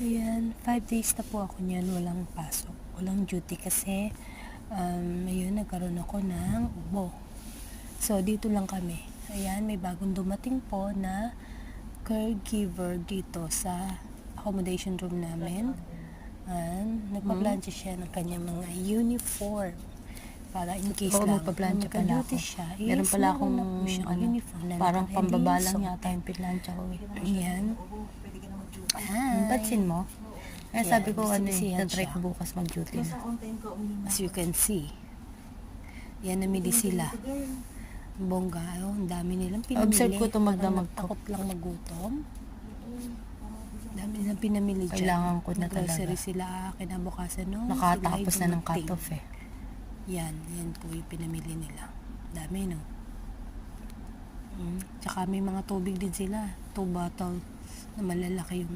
Ayan, 5 days na po ako niyan, walang pasok, walang duty kasi ayun, nagkaroon ako ng ubo. So, dito lang kami. Ayan, may bagong dumating po na caregiver dito sa accommodation room namin. Nagpa-plancha siya ng kanyang mga uniform. Para in case lang, magpa-plancha pala ako. siya, Meron pala akong uniform na parang naka-ready. pambaba lang So, yata yung plancha ko. ayan. Pansin mo? Kaya sabi ko, busy-busyhan na-try siya. ko bukas mag-duty na. As you can see, yan, namili sila. Bongga, ang dami nilang pinamili. Observe ko itong magdamag ko. Takot lang magutom. Dami nilang pinamili dyan. Kailangan ko na Grocery talaga. sila kinabukasan. No? Nakatapos na ng cut-off eh. Yan po yung pinamili nila. Dami, no? Tsaka may mga tubig din sila. 2 bottle na malalaki yung